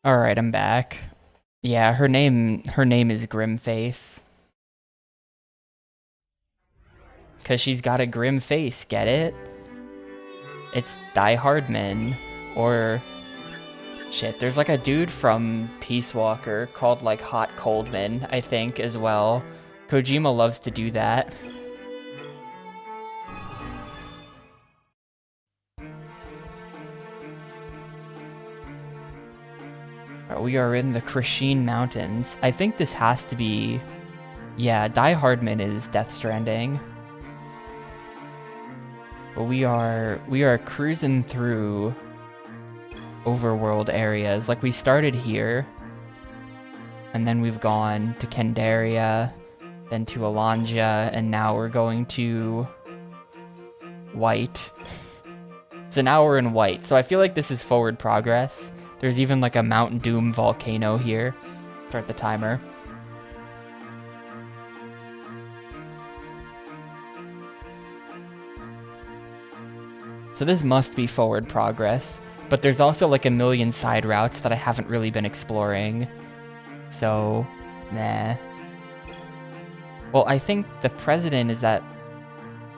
All right, I'm back. Yeah, her name is Grimface cuz she's got a grim face, get it? It's Die Hardman or shit, there's like a dude from Peace Walker called like Hot Coldman, I think as well. Kojima loves to do that. We are in the Krisheen Mountains. I think this has to be yeah, Die Hardman is Death Stranding. But we are cruising through overworld areas. Like we started here, and then we've gone to Kendaria, then to Alanja, and now we're going to White. It's an hour in White, so I feel like this is forward progress. There's even like a Mount Doom volcano here. Start the timer. So this must be forward progress, but there's also like a million side routes that I haven't really been exploring. So, nah. Well, I think the president is that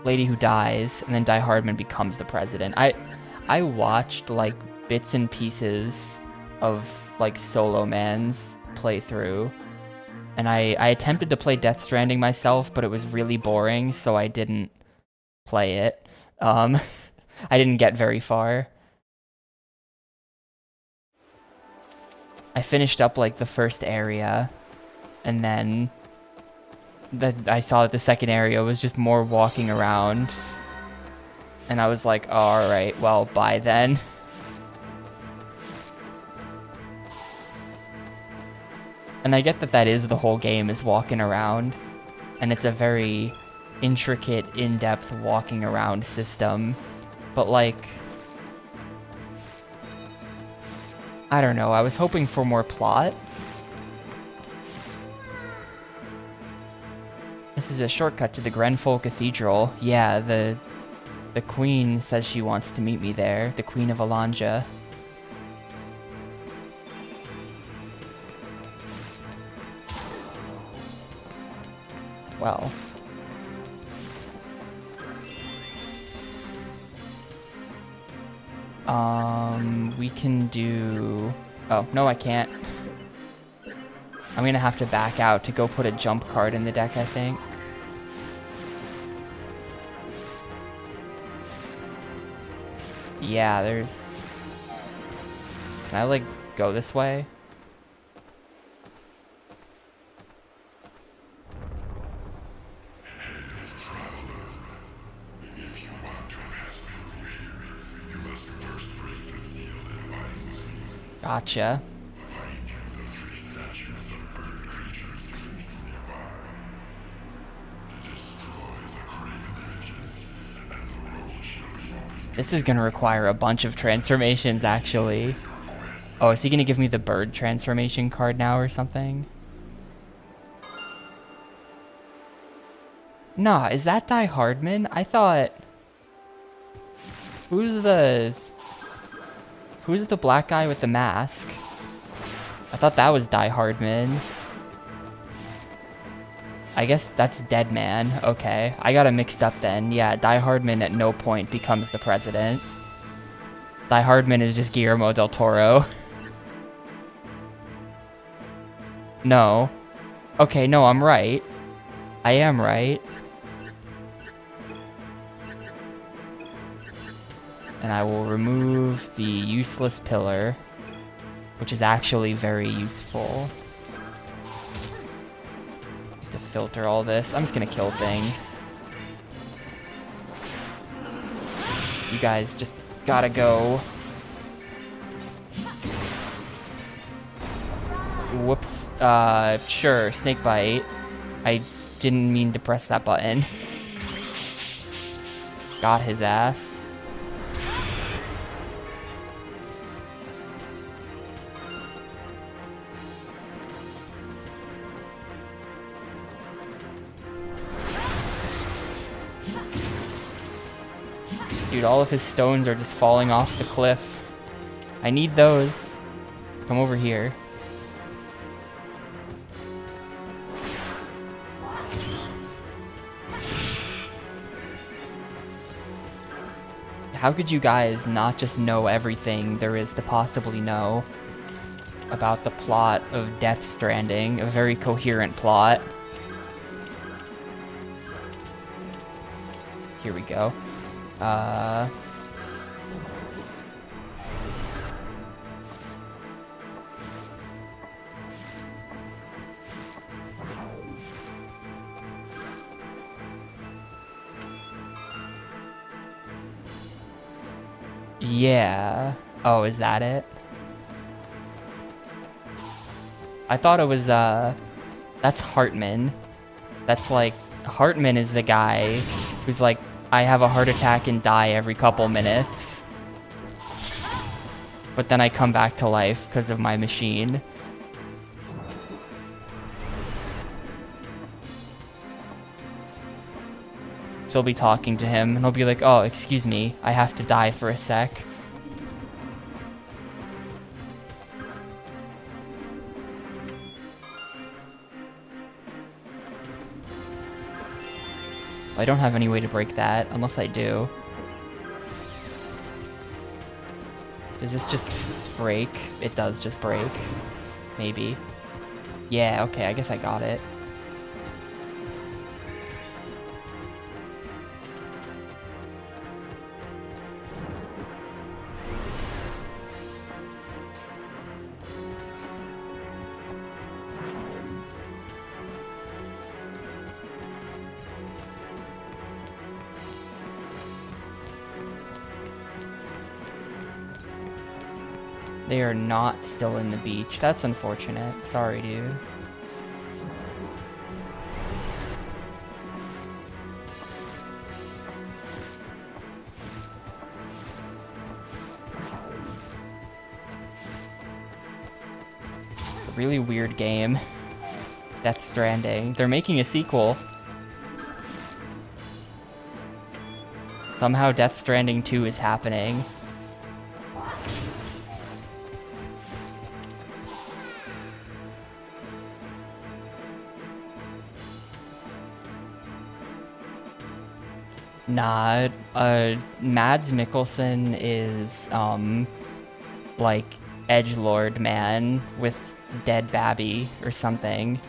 lady who dies, and then Die Hardman becomes the president. I watched like bits and pieces of like Solo Man's playthrough, and I attempted to play Death Stranding myself, but it was really boring, so I didn't play it. I didn't get very far. I finished up like the first area, and then I saw that the second area was just more walking around. And I was like, oh, alright, well, bye then. And I get that that is the whole game, is walking around. And it's a very intricate, in-depth walking around system. But like, I don't know, I was hoping for more plot. This is a shortcut to the Grenfell Cathedral. Yeah, the queen says she wants to meet me there, the Queen of Alanja. Well. We can do... Oh, no I can't. I'm gonna have to back out to go put a jump card in the deck, I think. Yeah, there's... Can I, like, go this way? Gotcha. This is gonna require a bunch of transformations, actually. Oh, is he gonna give me the bird transformation card now or something? Nah, is that Die Hardman? I thought... Who's the black guy with the mask? I thought that was Die Hardman. I guess that's Dead Man. Okay, I got it mixed up then. Yeah, Die Hardman at no point becomes the president. Die Hardman is just Guillermo del Toro. No. Okay, no, I'm right. I am right. And I will remove the useless pillar, which is actually very useful. To filter all this. I'm just gonna kill things. You guys just gotta go. Whoops. Sure, snake bite. I didn't mean to press that button. Got his ass. Dude, all of his stones are just falling off the cliff. I need those. Come over here. How could you guys not just know everything there is to possibly know about the plot of Death Stranding? A very coherent plot. Here we go. Yeah. Oh, is that it? I thought it was, that's Hartman. That's like, Hartman is the guy who's like, I have a heart attack and die every couple minutes. But then I come back to life because of my machine. So I'll be talking to him, and he'll be like, oh, excuse me, I have to die for a sec. I don't have any way to break that, unless I do. Does this just break? It does just break. Maybe. Yeah, okay, I guess I got it. They are not still in the beach. That's unfortunate. Sorry, dude. It's a really weird game. Death Stranding. They're making a sequel. Somehow Death Stranding 2 is happening. Nah, Mads Mikkelsen is, like, edgelord man with dead Babby or something.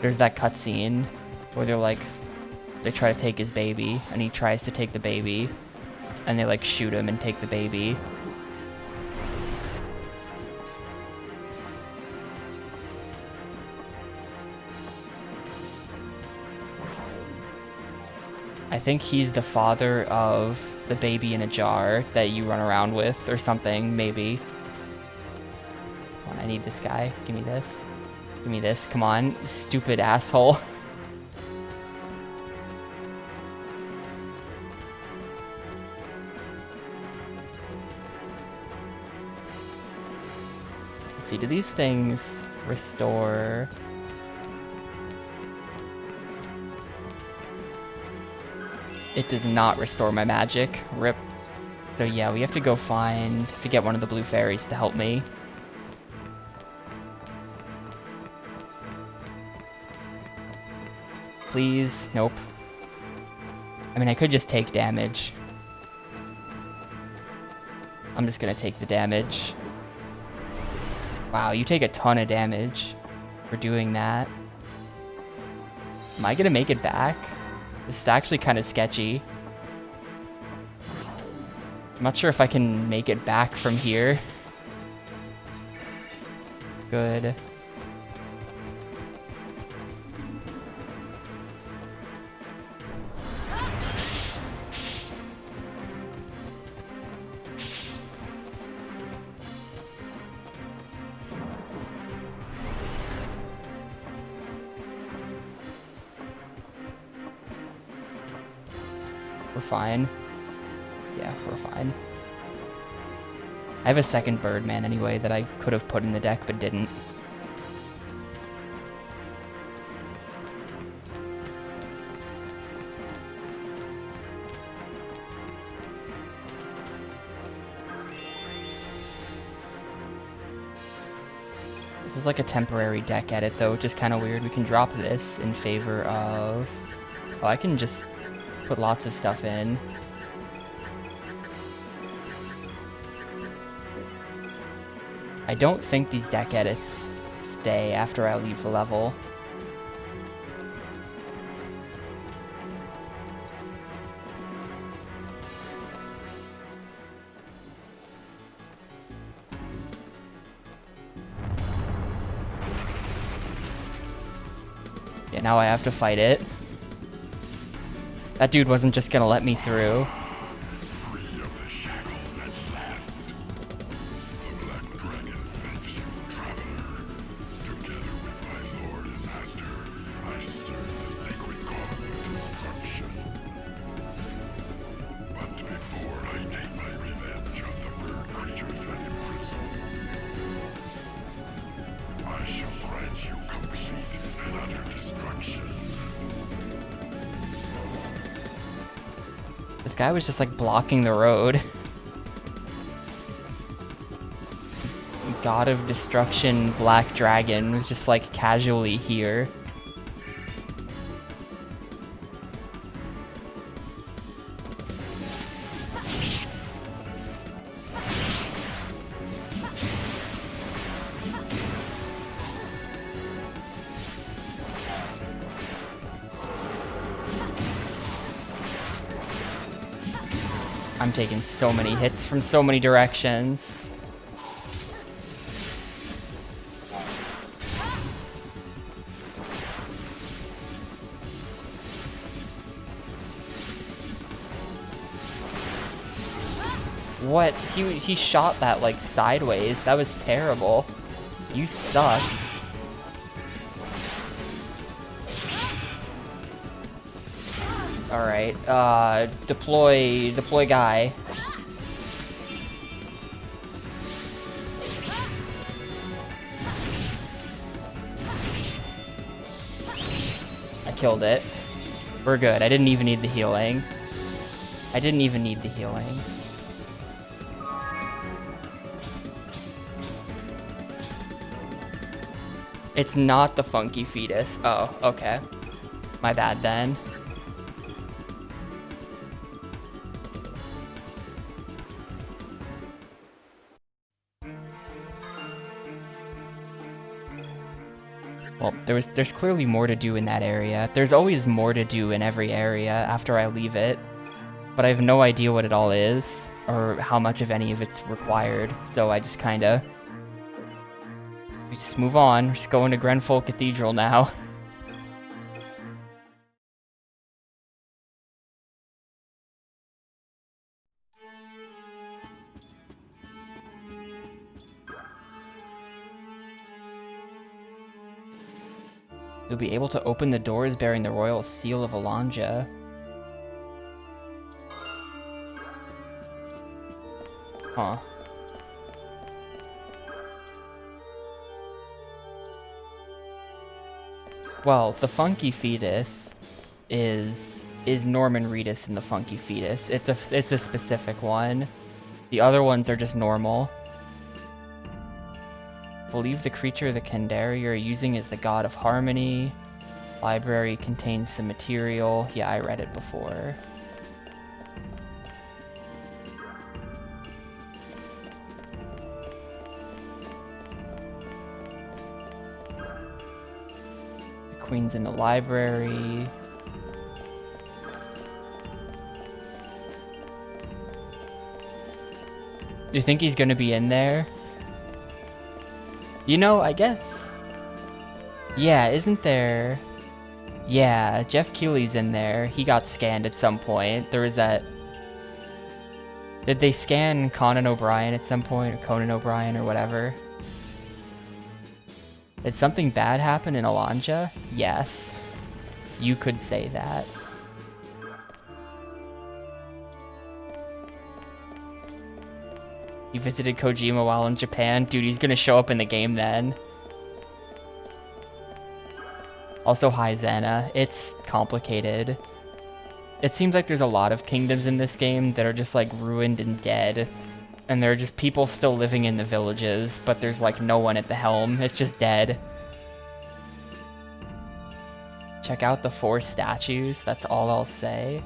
There's that cutscene where they're like, they try to take his baby, and he tries to take the baby, and they, like, shoot him and take the baby. I think he's the father of the baby in a jar that you run around with or something, maybe. Come on, I need this guy. Give me this. Give me this. Come on, stupid asshole. Let's see, do these things restore... It does not restore my magic. Rip. So yeah, we have to go to get one of the blue fairies to help me. Please. Nope. I mean, I could just take damage. I'm just gonna take the damage. Wow, you take a ton of damage for doing that. Am I gonna make it back? This is actually kind of sketchy. I'm not sure if I can make it back from here. Good. We're fine. Yeah, we're fine. I have a second Birdman anyway that I could have put in the deck but didn't. This is like a temporary deck edit though, which is kind of weird. We can drop this in favor of... Oh, I can just put lots of stuff in. I don't think these deck edits stay after I leave the level. Yeah, now I have to fight it. That dude wasn't just gonna let me through. Free of the shackles at last. The Black Dragon thanks you, traveler. Together with my lord and master, I serve the sacred cause of destruction. But before I take my revenge on the bird creatures that imprison me, I shall grant you complete and utter destruction. This guy was just like blocking the road. God of Destruction Black Dragon was just like casually here. I'm taking so many hits from so many directions. What? He shot that like sideways. That was terrible. You suck. Alright, deploy guy. I killed it. We're good. I didn't even need the healing. It's not the funky fetus. Oh, okay. My bad then. Well, there's clearly more to do in that area. There's always more to do in every area after I leave it, but I have no idea what it all is, or how much of any of it's required, so I just kinda... We just move on. We're just going to Grenfell Cathedral now. You'll be able to open the doors bearing the royal seal of Alanja. Huh. Well, the Funky Fetus is Norman Reedus in the Funky Fetus. It's a specific one. The other ones are just normal. Believe the creature the Kandari are using is the god of harmony. Library contains some material. Yeah, I read it before. The queen's in the library. Do you think he's gonna be in there? You know, I guess... Yeah, isn't there... Yeah, Jeff Keighley's in there. He got scanned at some point. There was that... Did they scan Conan O'Brien at some point? Or Conan O'Brien or whatever? Did something bad happen in Alanja? Yes. You could say that. You visited Kojima while in Japan? Dude, he's gonna show up in the game then. Also, hi Xana. It's complicated. It seems like there's a lot of kingdoms in this game that are just like ruined and dead. And there are just people still living in the villages, but there's like no one at the helm. It's just dead. Check out the 4 statues, that's all I'll say.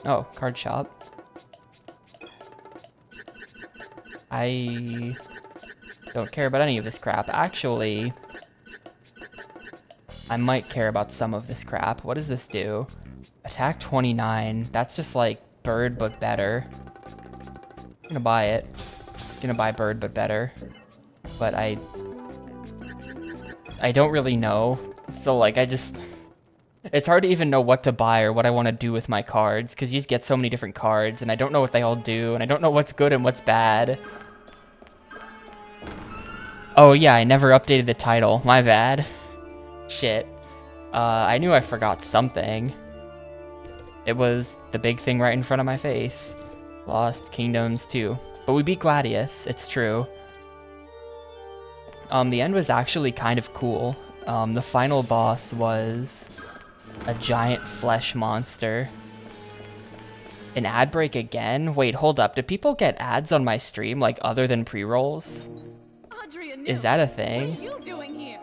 Oh, card shop. I don't care about any of this crap. Actually, I might care about some of this crap. What does this do? Attack 29. That's just like bird but better. I'm gonna buy it. I'm gonna buy bird but better. But I don't really know. So like it's hard to even know what to buy or what I want to do with my cards, because you just get so many different cards, and I don't know what they all do, and I don't know what's good and what's bad. Oh yeah, I never updated the title. My bad. Shit. I knew I forgot something. It was the big thing right in front of my face. Lost Kingdoms 2. But we beat Gladius, it's true. The end was actually kind of cool. The final boss was a giant flesh monster. An ad break again? Wait, hold up. Do people get ads on my stream, like, other than pre-rolls? Is that a thing? What are you doing here?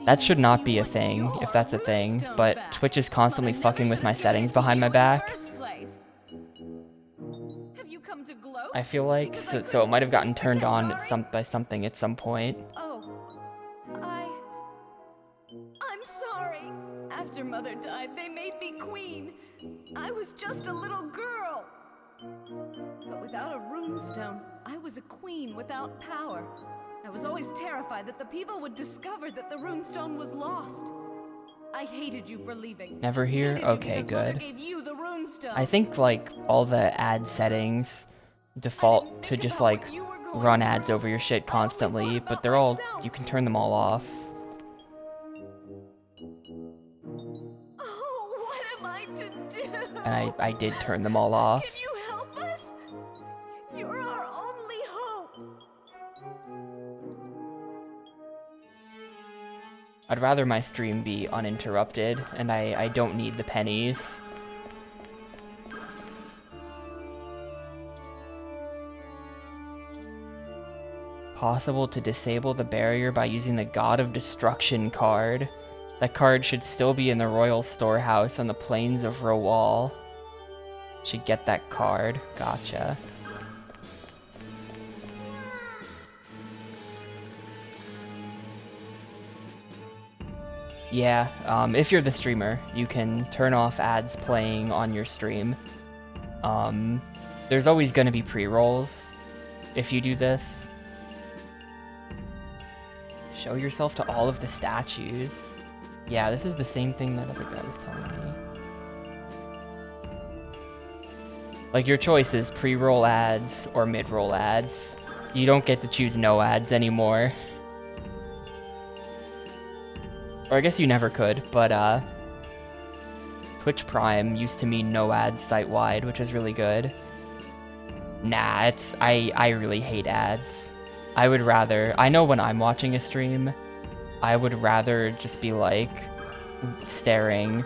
That should not be a thing, if that's a thing, but Twitch is constantly fucking with my settings behind my back. I feel like, so it might have gotten turned on by something at some point. Oh, I'm sorry. After Mother died, they made me queen. I was just a little girl. But without a runestone, I was a queen without power. I was always terrified that the people would discover that the runestone was lost. I hated you for leaving. Never here? Okay, good. Gave you the runestone. I think like all the ad settings default to just like run ads over your shit constantly, but they're all, you can turn them all off. Oh, what am I to do? And I did turn them all off. Can you help us? You're our only hope. I'd rather my stream be uninterrupted, and I don't need the pennies. Possible to disable the barrier by using the God of Destruction card. That card should still be in the Royal Storehouse on the Plains of Rowal. Should get that card. Gotcha. Yeah, if you're the streamer, you can turn off ads playing on your stream. There's always going to be pre-rolls if you do this. Show yourself to all of the statues. Yeah, this is the same thing that other guy was telling me. Like, your choice is pre-roll ads or mid-roll ads. You don't get to choose no ads anymore. Or I guess you never could, but Twitch Prime used to mean no ads site-wide, which is really good. Nah, I really hate ads. I would rather, I know when I'm watching a stream, I would rather just be like staring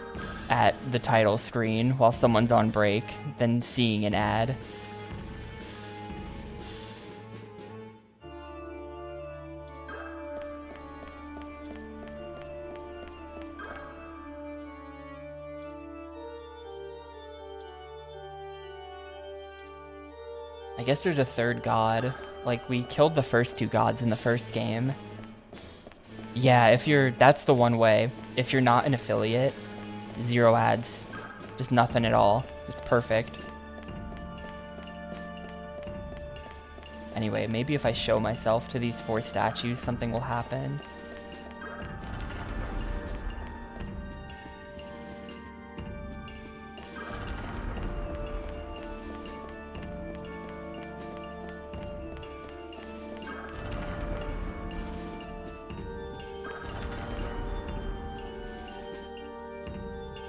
at the title screen while someone's on break than seeing an ad. I guess there's a third god. Like, we killed the first 2 gods in the first game. Yeah, that's the one way. If you're not an affiliate, 0 ads. Just nothing at all. It's perfect. Anyway, maybe if I show myself to these 4 statues, something will happen.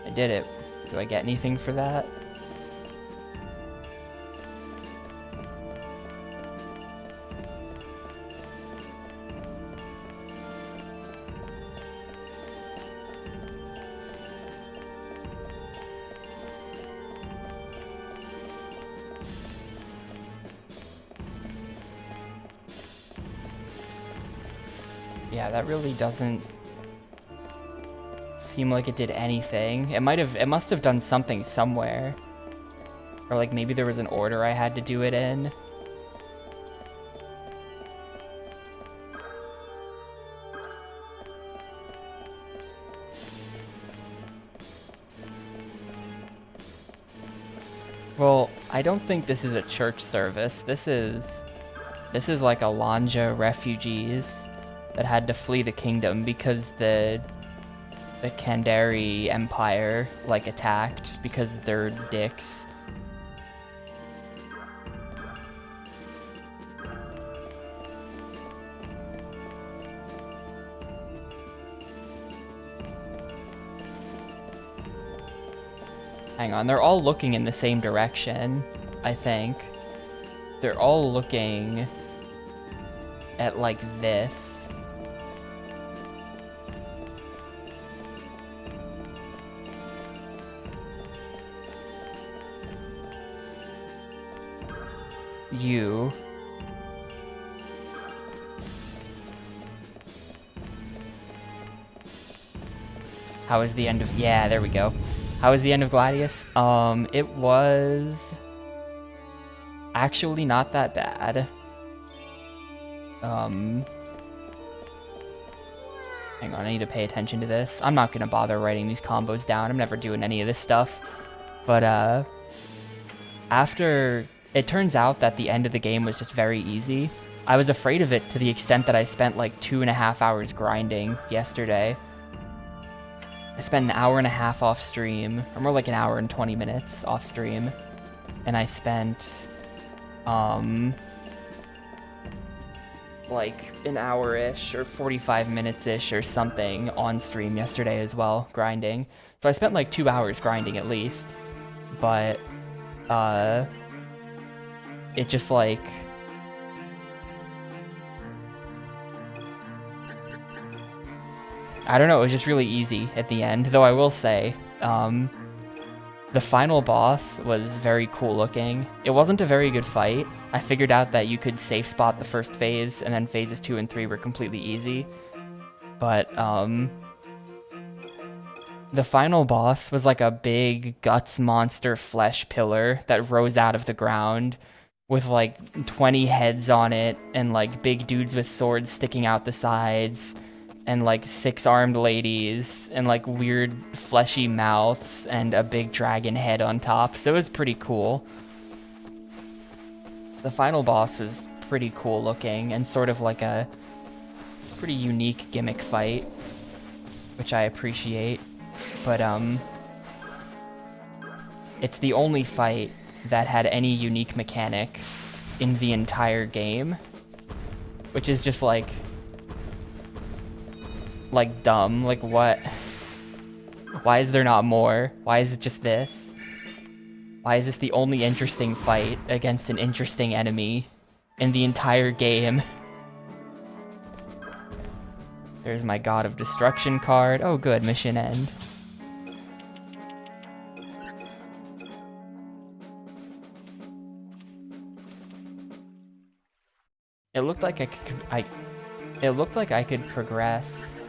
I did it. Do I get anything for that? Yeah, that really doesn't seem like it did anything. It must have done something somewhere. Or like maybe there was an order I had to do it in. Well, I don't think this is a church service. This is like a Lanja refugees that had to flee the kingdom because the Kandari Empire like attacked because they're dicks. Hang on, they're all looking in the same direction, I think. They're all looking at like this. You. How is the end of... Yeah, there we go. How was the end of Gladius? It was... actually not that bad. Hang on, I need to pay attention to this. I'm not gonna bother writing these combos down. I'm never doing any of this stuff. But, after... It turns out that the end of the game was just very easy. I was afraid of it to the extent that I spent like 2.5 hours grinding yesterday. I spent an hour and a half off stream, or more like an hour and 20 minutes off stream. And I spent, like an hour-ish or 45 minutes-ish or something on stream yesterday as well, grinding. So I spent like 2 hours grinding at least. But, it just like... I don't know, it was just really easy at the end. Though I will say, the final boss was very cool looking. It wasn't a very good fight. I figured out that you could safe spot the first phase, and then phases 2 and 3 were completely easy. But, the final boss was like a big guts monster flesh pillar that rose out of the ground with like 20 heads on it and like big dudes with swords sticking out the sides and like 6 armed ladies and like weird fleshy mouths and a big dragon head on top. So it was pretty cool. The final boss was pretty cool looking and sort of like a pretty unique gimmick fight, which I appreciate. But it's the only fight that had any unique mechanic in the entire game, which is just like dumb. Like what? Why is there not more? Why is it just this? Why is this the only interesting fight against an interesting enemy in the entire game? There's my God of Destruction card. Oh good, mission end. It looked like it looked like I could progress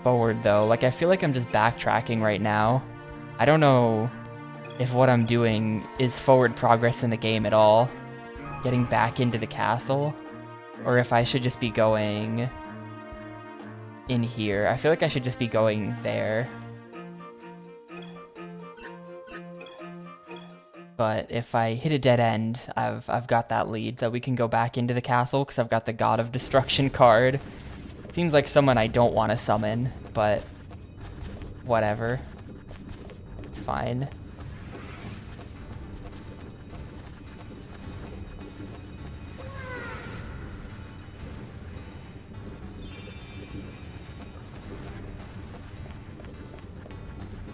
forward though. Like I feel like I'm just backtracking right now. I don't know if what I'm doing is forward progress in the game at all, getting back into the castle, or if I should just be going in here. I feel like I should just be going there. But if I hit a dead end, I've got that lead that we can go back into the castle because I've got the God of Destruction card. Seems like someone I don't want to summon, but whatever. It's fine.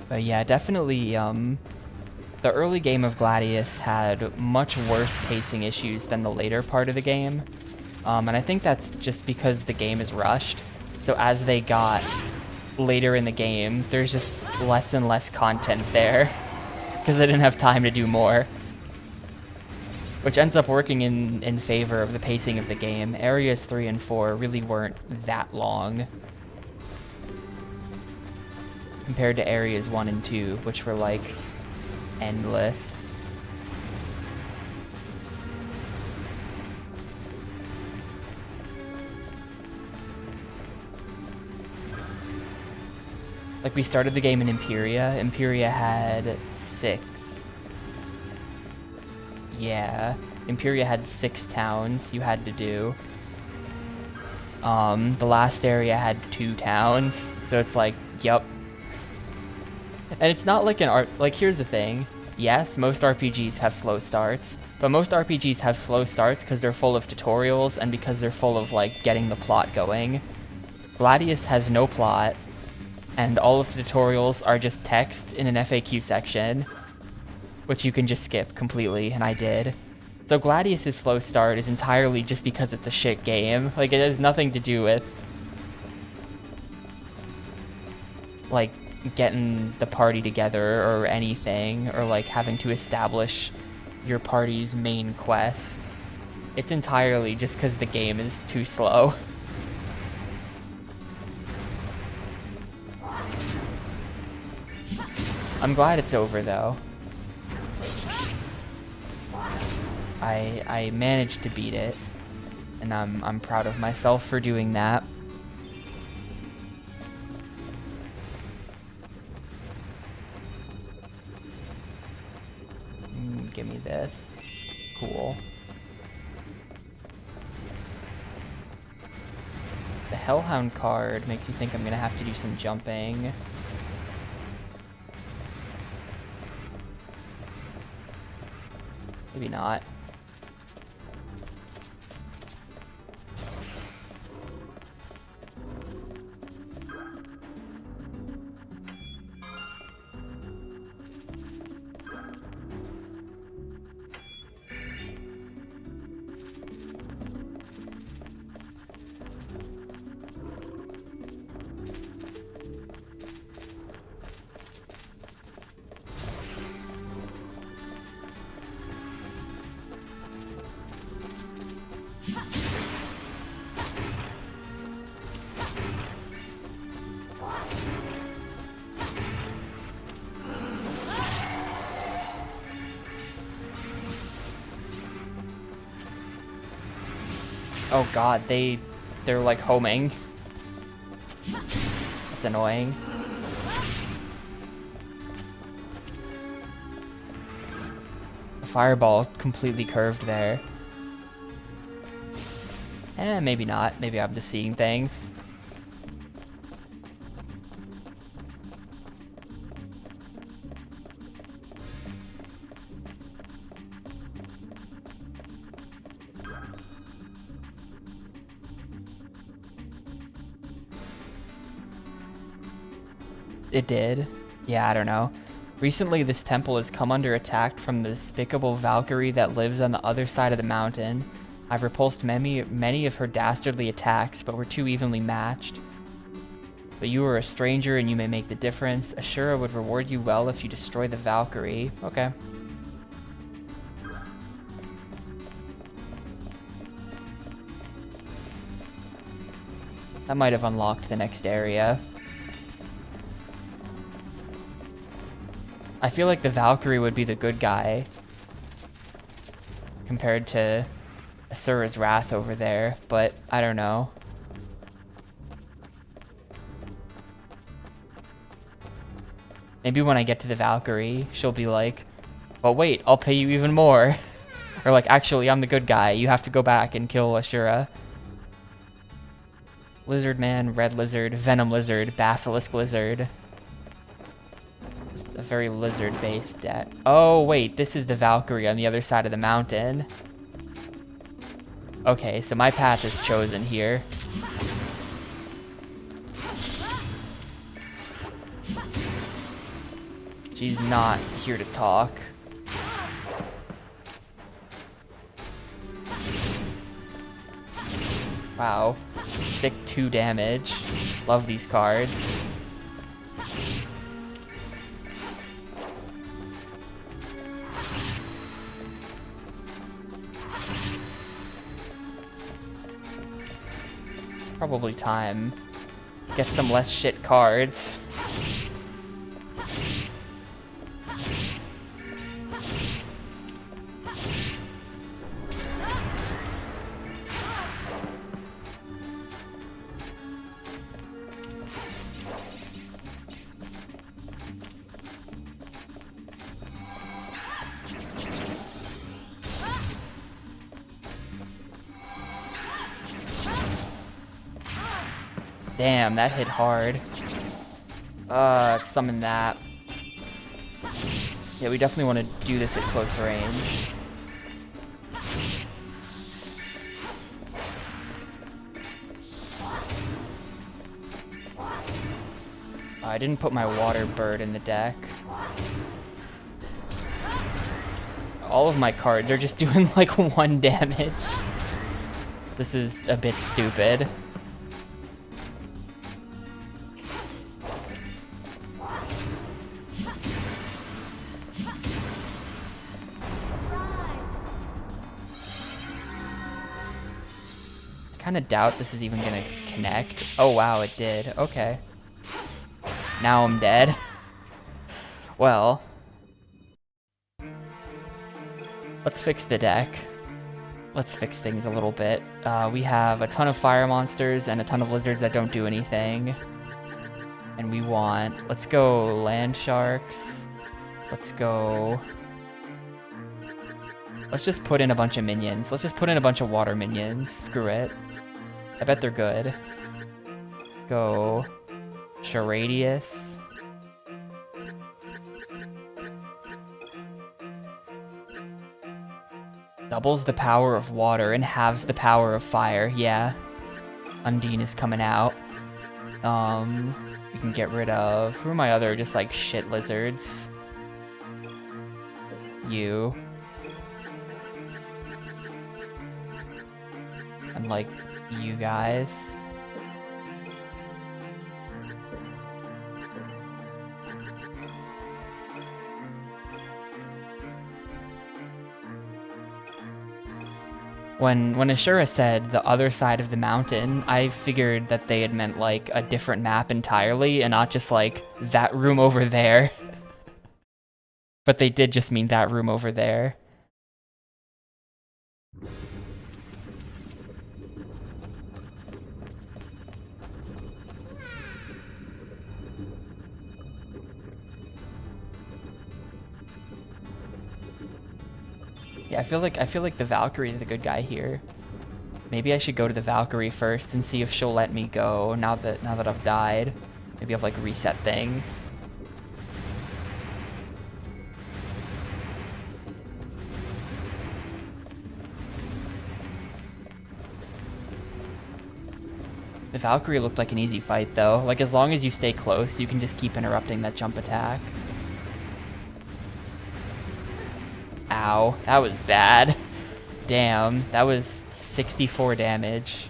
But yeah, definitely, the early game of Gladius had much worse pacing issues than the later part of the game. And I think that's just because the game is rushed. So as they got later in the game, there's just less and less content there because they didn't have time to do more. Which ends up working in favor of the pacing of the game. Areas 3 and 4 really weren't that long compared to areas 1 and 2, which were like endless. Like, we started the game in Imperia. Imperia had 6. Yeah, Imperia had 6 towns you had to do. The last area had 2 towns, so it's like, yup. And it's not like like, here's the thing. Yes, most RPGs have slow starts, but most RPGs have slow starts because they're full of tutorials and because they're full of, like, getting the plot going. Gladius has no plot, and all of the tutorials are just text in an FAQ section, which you can just skip completely, and I did. So Gladius' slow start is entirely just because it's a shit game. Like, it has nothing to do with, like, getting the party together or anything, or like having to establish your party's main quest. It's entirely just because the game is too slow. I'm glad it's over though. I managed to beat it, and I'm proud of myself for doing that. Give me this. Cool. The Hellhound card makes me think I'm gonna have to do some jumping. Maybe not. Oh god, they're like homing. That's annoying. The fireball completely curved there. Maybe not. Maybe I'm just seeing things. It did. Yeah, I don't know. Recently, this temple has come under attack from the despicable Valkyrie that lives on the other side of the mountain. I've repulsed many of her dastardly attacks, but we're too evenly matched. But you are a stranger and you may make the difference. Ashura would reward you well if you destroy the Valkyrie. Okay. That might have unlocked the next area. I feel like the Valkyrie would be the good guy compared to Asura's Wrath over there, but I don't know. Maybe when I get to the Valkyrie, she'll be like, well, wait, I'll pay you even more. Or like, actually, I'm the good guy. You have to go back and kill Ashura. Lizard Man, Red Lizard, Venom Lizard, Basilisk Lizard. A very lizard-based deck. Oh, wait, this is the Valkyrie on the other side of the mountain. Okay, so my path is chosen here. She's not here to talk. Wow. Sick 2 damage. Love these cards. Probably time. Get some less shit cards. Damn, that hit hard. Summon that. Yeah, we definitely want to do this at close range. I didn't put my water bird in the deck. All of my cards are just doing like 1 damage. This is a bit stupid. I kind of doubt this is even gonna connect. Oh wow, it did. Okay. Now I'm dead. Well. Let's fix the deck. Let's fix things a little bit. We have a ton of fire monsters and a ton of lizards that don't do anything. And we want... Let's go land sharks. Let's go... Let's just put in a bunch of minions. Let's just put in a bunch of water minions. Screw it. I bet they're good. Go... Charadius. Doubles the power of water and halves the power of fire. Yeah. Undine is coming out. We can get rid of... Who are my other just like shit lizards? You. And like you guys. When Ashura said the other side of the mountain, I figured that they had meant like a different map entirely and not just like that room over there. But they did just mean that room over there. Yeah, I feel like the Valkyrie is the good guy here. Maybe I should go to the Valkyrie first and see if she'll let me go now that I've died. Maybe I've like reset things. The Valkyrie looked like an easy fight though. Like as long as you stay close, you can just keep interrupting that jump attack. Ow, that was bad. Damn, that was 64 damage.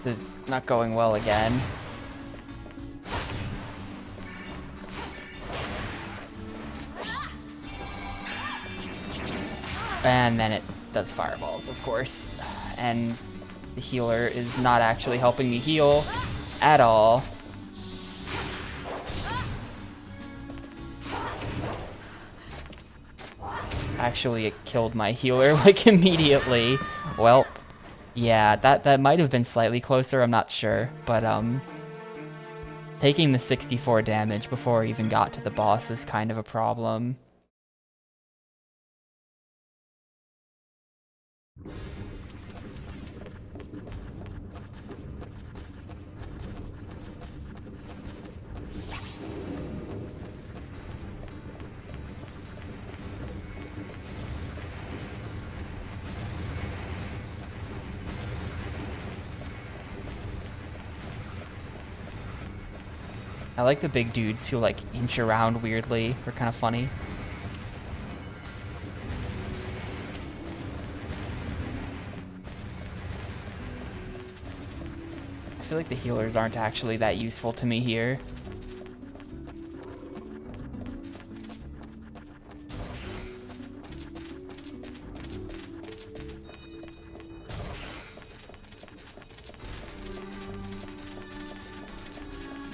This is not going well again. And then it does fireballs, of course. And the healer is not actually helping me heal at all. Actually, it killed my healer, like, immediately. Well, yeah, that might have been slightly closer, I'm not sure. But, taking the 64 damage before I even got to the boss was kind of a problem. I like the big dudes who, like, inch around weirdly. They're kind of funny. I feel like the healers aren't actually that useful to me here.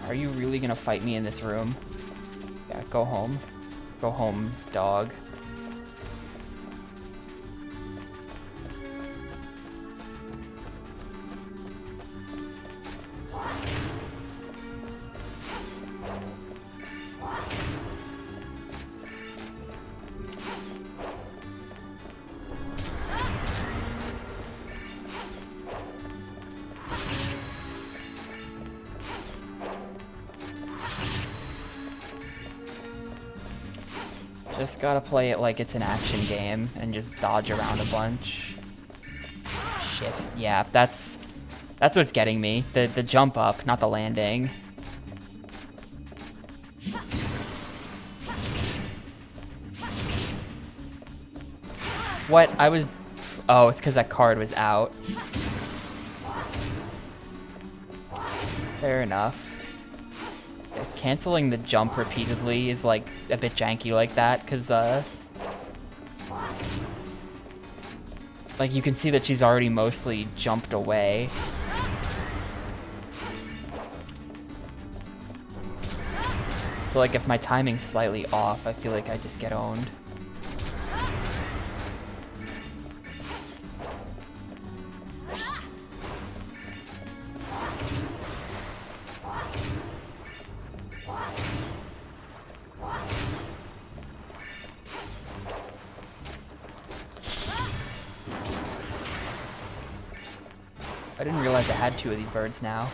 Are you really gonna fight me in this room? Yeah, go home. Go home, dog. Just gotta play it like it's an action game and just dodge around a bunch. Shit. Yeah, that's what's getting me. The jump up, not the landing. What? I was... Oh, it's because that card was out. Fair enough. Canceling the jump repeatedly is like a bit janky like that, because like you can see that she's already mostly jumped away. So like if my timing's slightly off, I feel like I just get owned. I didn't realize I had two of these birds now.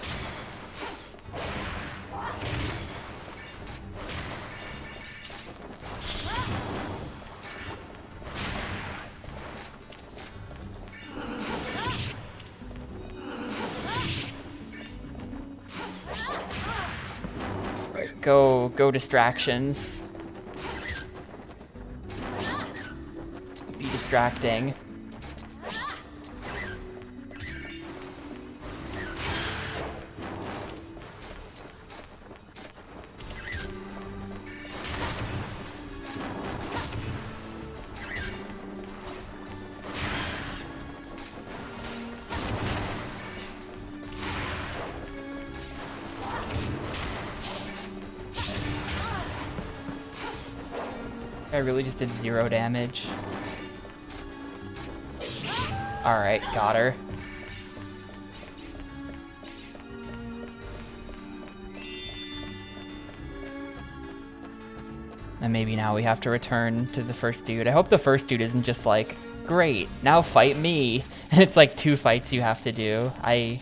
Right, go distractions. Be distracting. I really just did 0 damage. Alright, got her. And maybe now we have to return to the first dude. I hope the first dude isn't just like, great, now fight me. And it's like 2 fights you have to do. I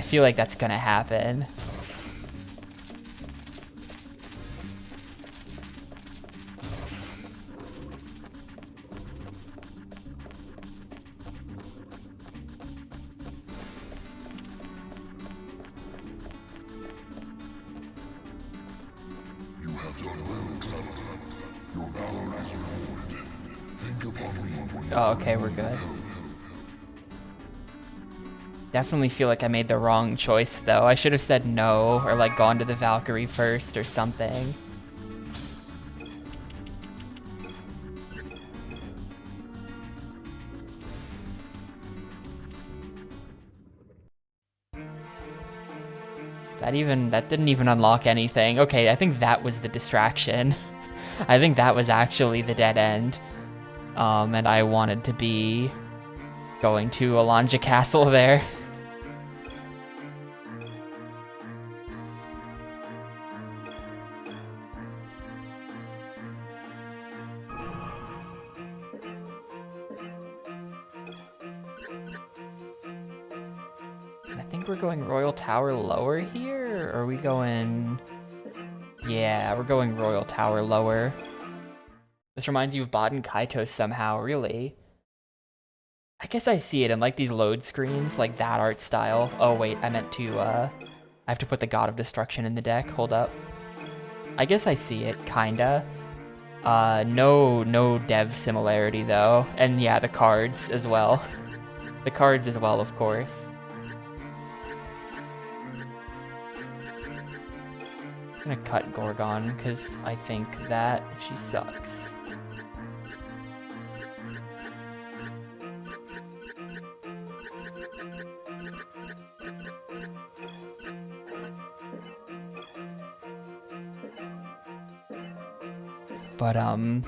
feel like that's gonna happen. You have done well, traveler. Your valor is rewarded. Think upon me when you Oh, okay, we're good. Definitely feel like I made the wrong choice, though. I should have said no, or like gone to the Valkyrie first or something. That didn't even unlock anything. Okay, I think that was the distraction. I think that was actually the dead end. And I wanted to be going to Alanja Castle there. I think we're going Royal Tower lower here, or are we going... Yeah, we're going Royal Tower lower. This reminds you of Baden Kaitos somehow, really. I guess I see it in like these load screens, like that art style. Oh wait, I meant to, I have to put the God of Destruction in the deck, hold up. I guess I see it, kinda. No dev similarity though. And yeah, the cards as well. The cards as well, of course. I'm gonna cut Gorgon, because I think that she sucks. But, Baten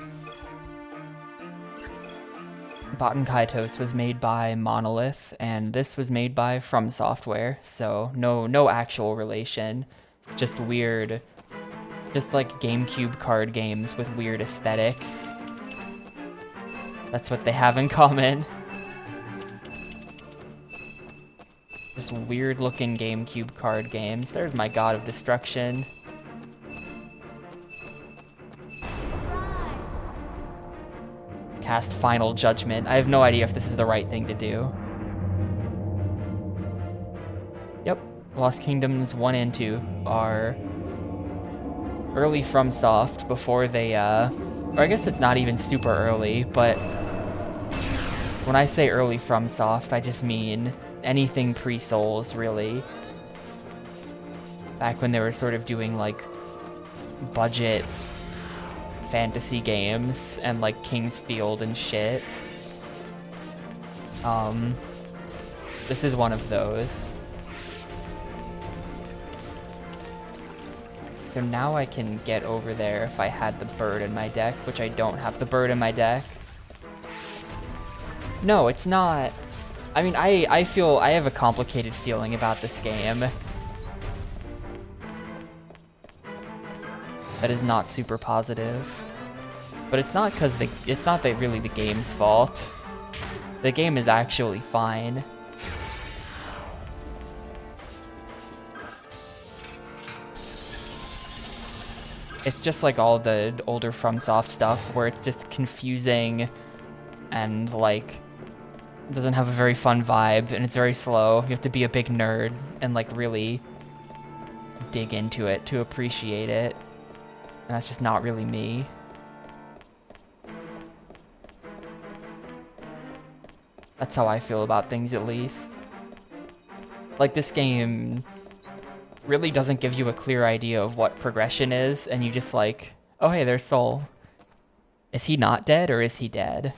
Kaitos was made by Monolith, and this was made by From Software, so no actual relation. Just weird, just like GameCube card games with weird aesthetics. That's what they have in common. Just weird looking GameCube card games. There's my God of Destruction. Cast Final Judgment. I have no idea if this is the right thing to do. Yep, Lost Kingdoms 1 and 2 are early FromSoft before they, or I guess it's not even super early, but when I say early FromSoft, I just mean anything pre-Souls, really. Back when they were sort of doing, like, budget fantasy games and, like, King's Field and shit. This is one of those. So now I can get over there if I had the bird in my deck, which I don't have the bird in my deck. No, it's not. I mean, I feel, I have a complicated feeling about this game. That is not super positive. But it's not because it's not that really the game's fault. The game is actually fine. It's just like all the older FromSoft stuff where it's just confusing and like doesn't have a very fun vibe and it's very slow. You have to be a big nerd and like really dig into it to appreciate it. And that's just not really me. That's how I feel about things, at least. Like, this game really doesn't give you a clear idea of what progression is, and you just like, oh hey, there's Soul. Is he not dead, or is he dead?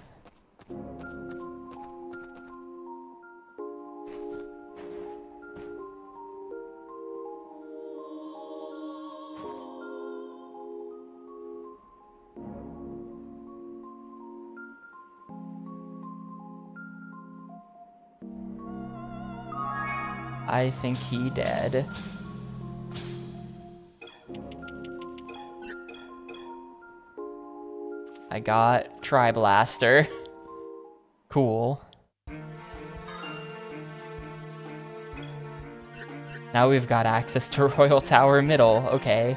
I think he dead. I got Tri-Blaster. Cool. Now we've got access to Royal Tower Middle. Okay.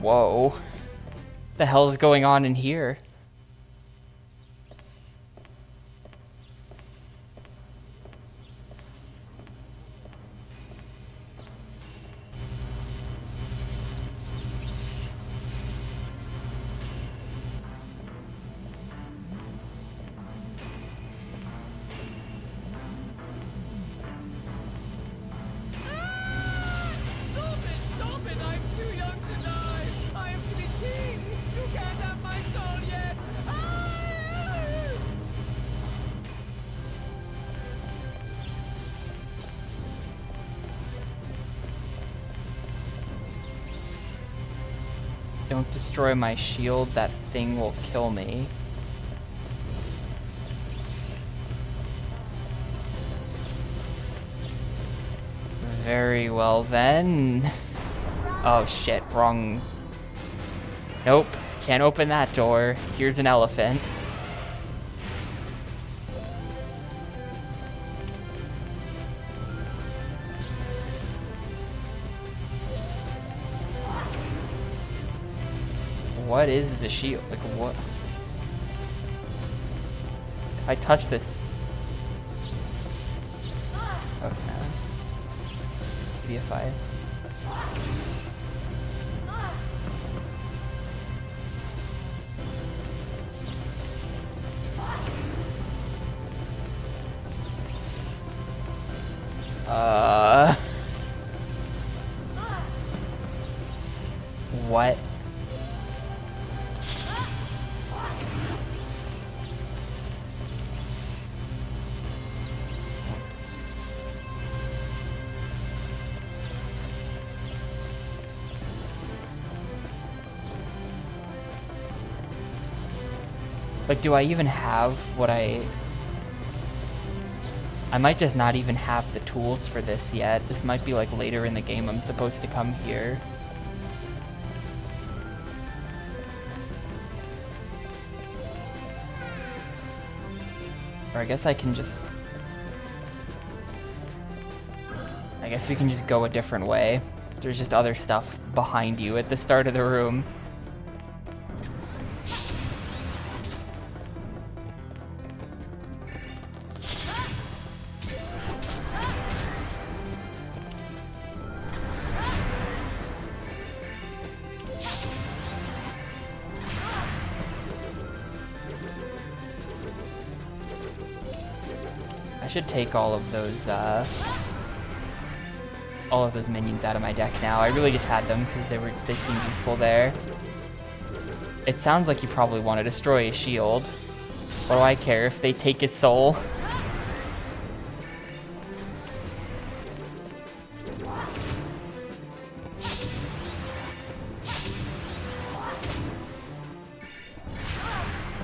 Whoa. The hell is going on in here? Stop it! I'm too young to die! I am to be king! You can't have my soul yet! Don't destroy my shield, that thing will kill me. Very well then. Oh shit, wrong. Nope, can't open that door. Here's an elephant. What is the shield? Like what? If I touch this. Okay. Maybe if I. What? Like, do I even have what I might just not even have the tools for this yet. This might be like later in the game I'm supposed to come here. Or I guess I can just... I guess we can just go a different way. There's just other stuff behind you at the start of the room. I should take all of those minions out of my deck now. I really just had them because they seemed useful there. It sounds like you probably want to destroy his shield. What do I care if they take his soul?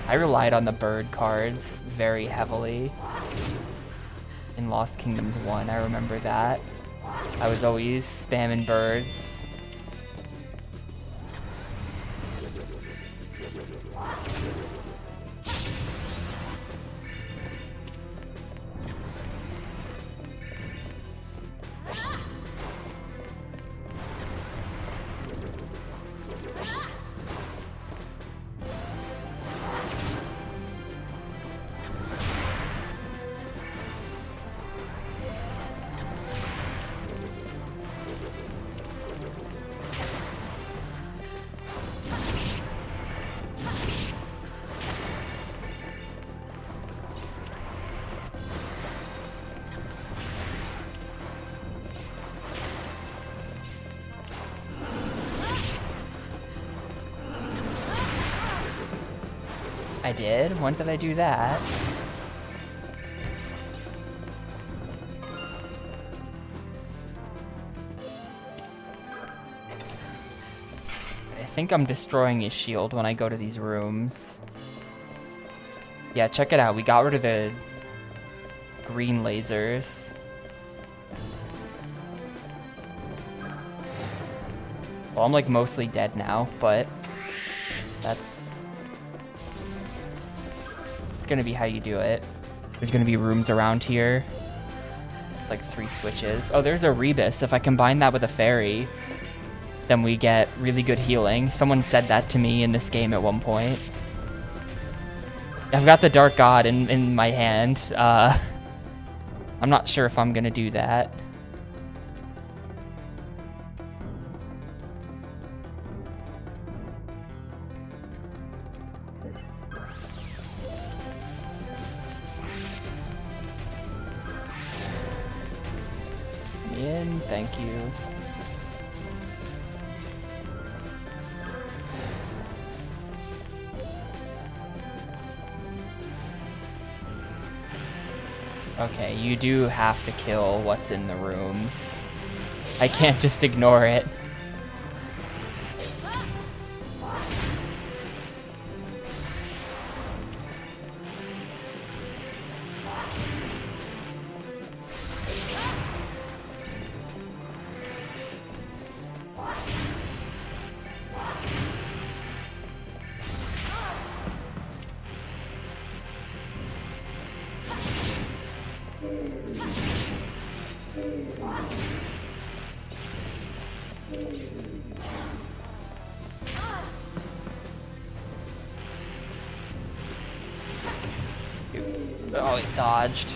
I relied on the bird cards very heavily. In Lost Kingdoms 1, I remember that. I was always spamming birds. I did? When did I do that? I think I'm destroying his shield when I go to these rooms. Yeah, check it out. We got rid of the green lasers. Well, I'm like mostly dead now, but that's gonna be how you do it. There's gonna be rooms around here. Like 3 switches. Oh, there's a rebus. If I combine that with a fairy, then we get really good healing. Someone said that to me in this game at one point. I've got the Dark God in my hand. I'm not sure if I'm gonna do that. Thank you. Okay, you do have to kill what's in the rooms. I can't just ignore it. Oh, it dodged.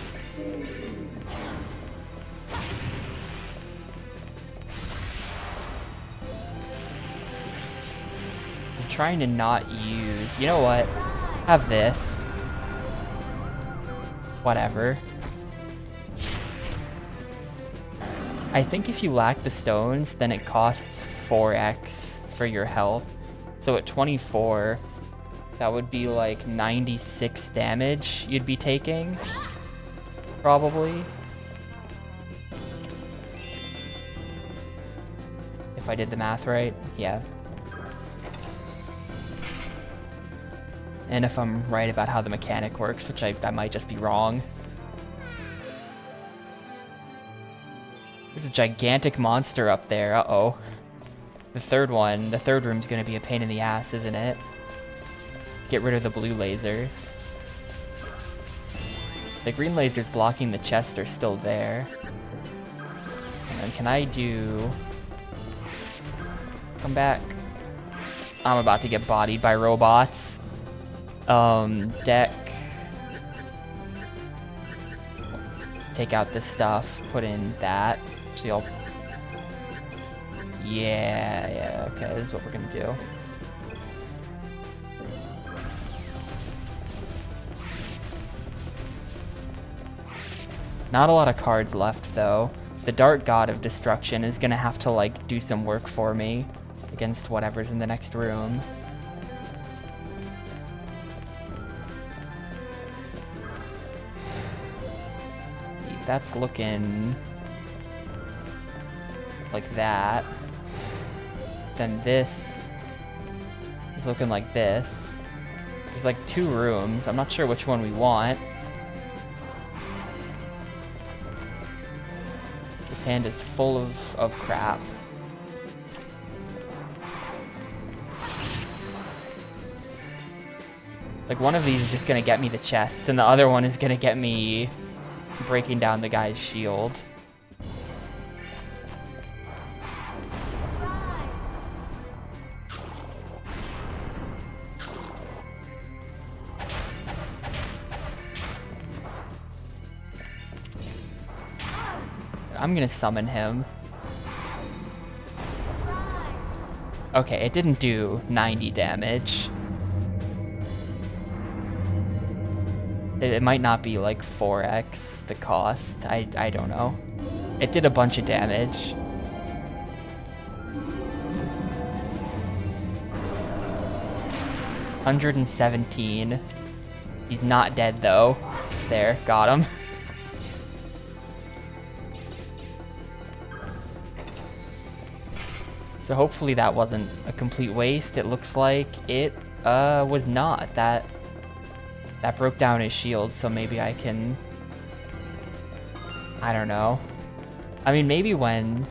I'm trying to not use... You know what? Have this. Whatever. I think if you lack the stones, then it costs 4x for your health. So at 24... that would be like 96 damage you'd be taking, probably. If I did the math right, yeah. And if I'm right about how the mechanic works, which I might just be wrong. There's a gigantic monster up there, uh-oh. The third room's gonna be a pain in the ass, isn't it? Get rid of the blue lasers. The green lasers blocking the chest are still there. And then can I do... Come back. I'm about to get bodied by robots. Deck. Take out this stuff, put in that. Actually, I'll... Yeah, okay, this is what we're gonna do. Not a lot of cards left, though. The Dark God of Destruction is gonna have to, like, do some work for me against whatever's in the next room. That's looking like that. Then this is looking like this. There's like 2 rooms. I'm not sure which one we want. This hand is full of crap. Like, one of these is just gonna get me the chests, and the other one is gonna get me breaking down the guy's shield. I'm gonna summon him. Okay, it didn't do 90 damage. It might not be like 4x the cost. I don't know. It did a bunch of damage. $117. He's not dead though. There, got him. So hopefully that wasn't a complete waste. It looks like it was not. That broke down his shield, so maybe I can... I don't know. I mean, maybe when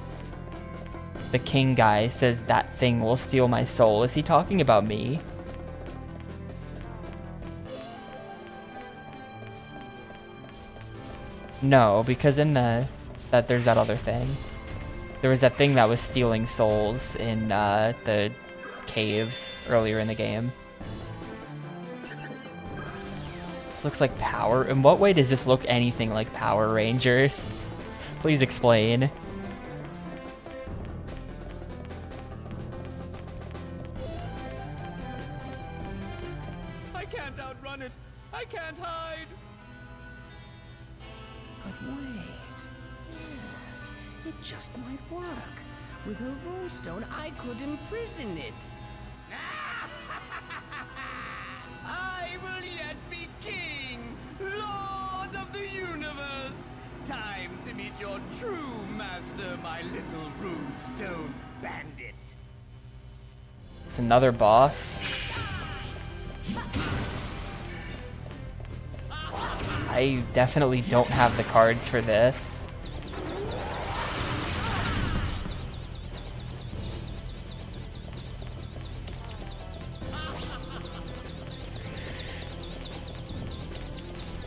the king guy says that thing will steal my soul, is he talking about me? No, because in there's that other thing. There was that thing that was stealing souls in the caves earlier in the game. This looks like Power. In what way does this look anything like Power Rangers? Please explain. I can't outrun it. I can't hide. But wait. Yes, it just might work. With a runestone, I could imprison it. I will yet be king, lord of the universe. Time to meet your true master, my little runestone bandit. It's another boss. I definitely don't have the cards for this.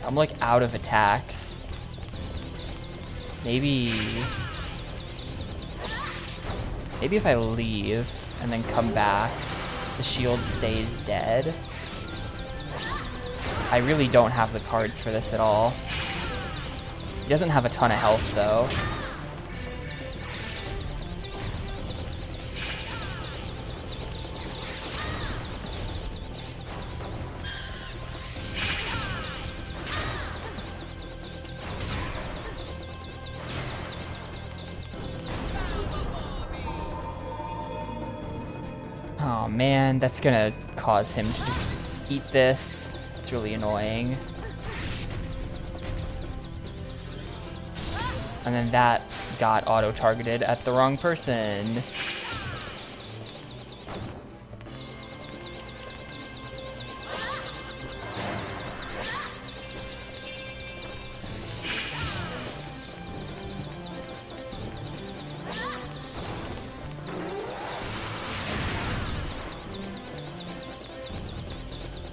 I'm like out of attacks. Maybe if I leave and then come back, the shield stays dead. I really don't have the cards for this at all. He doesn't have a ton of health though. Oh man, that's gonna cause him to just eat this. It's really annoying. And then that got auto-targeted at the wrong person.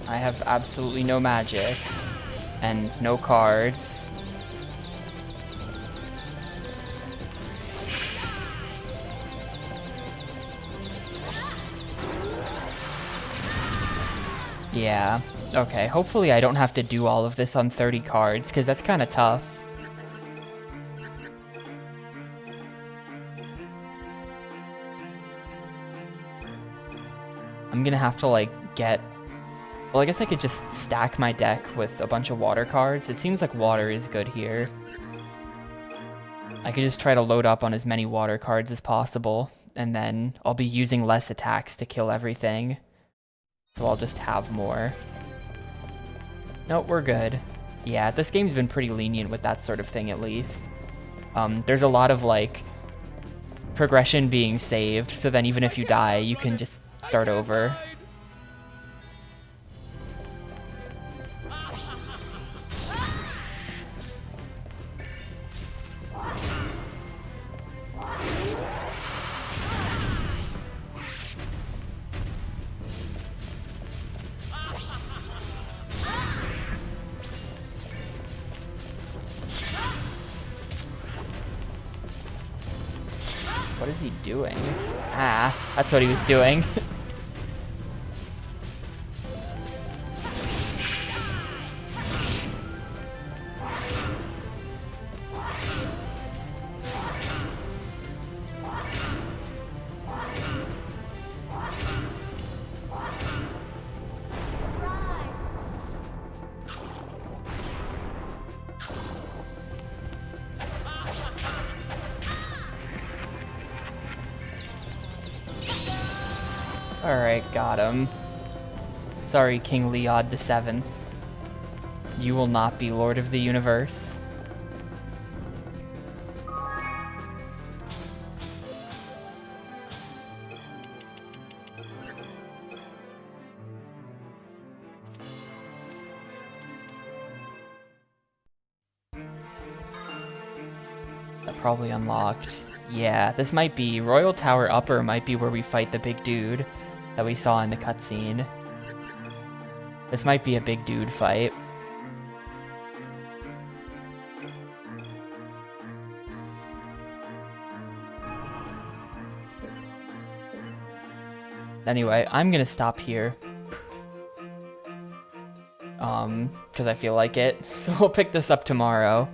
I have absolutely no magic and no cards. Yeah, okay, hopefully I don't have to do all of this on 30 cards, because that's kind of tough. I'm gonna have to, like, get... Well, I guess I could just stack my deck with a bunch of water cards. It seems like water is good here. I could just try to load up on as many water cards as possible, and then I'll be using less attacks to kill everything. So I'll just have more. Nope, we're good. Yeah, this game's been pretty lenient with that sort of thing, at least. There's a lot of, like, progression being saved, so then even if you die, you can just start over. What is he doing? Ah, that's what he was doing. Alright, got him. Sorry, King Leod the Seventh. You will not be Lord of the Universe. That probably unlocked. Yeah, this might be... Royal Tower Upper might be where we fight the big dude that we saw in the cutscene. This might be a big dude fight. Anyway, I'm gonna stop here. Because I feel like it. So we'll pick this up tomorrow.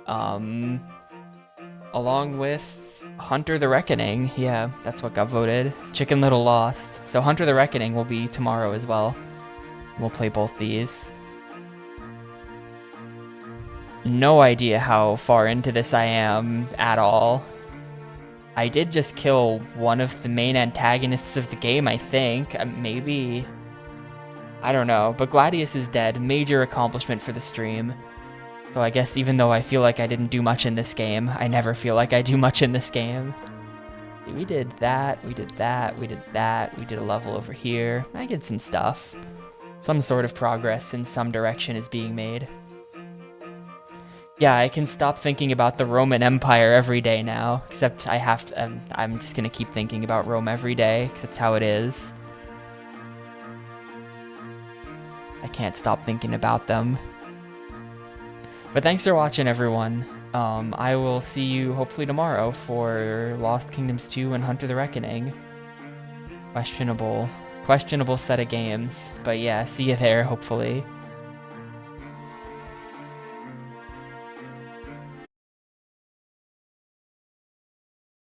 Along with Hunter the Reckoning. Yeah, that's what got voted. Chicken Little lost. So Hunter the Reckoning will be tomorrow as well. We'll play both these. No idea how far into this I am at all. I did just kill one of the main antagonists of the game, I think. Maybe... I don't know, but Gladius is dead. Major accomplishment for the stream. So I guess even though I feel like I didn't do much in this game, I never feel like I do much in this game. We did that, we did that, we did that, we did a level over here. I did some stuff. Some sort of progress in some direction is being made. Yeah, I can stop thinking about the Roman Empire every day now, except I have to, I'm just gonna keep thinking about Rome every day, because that's how it is. I can't stop thinking about them. But thanks for watching, everyone. I will see you hopefully tomorrow for Lost Kingdoms 2 and Hunter the Reckoning. Questionable set of games. But yeah, see you there, hopefully.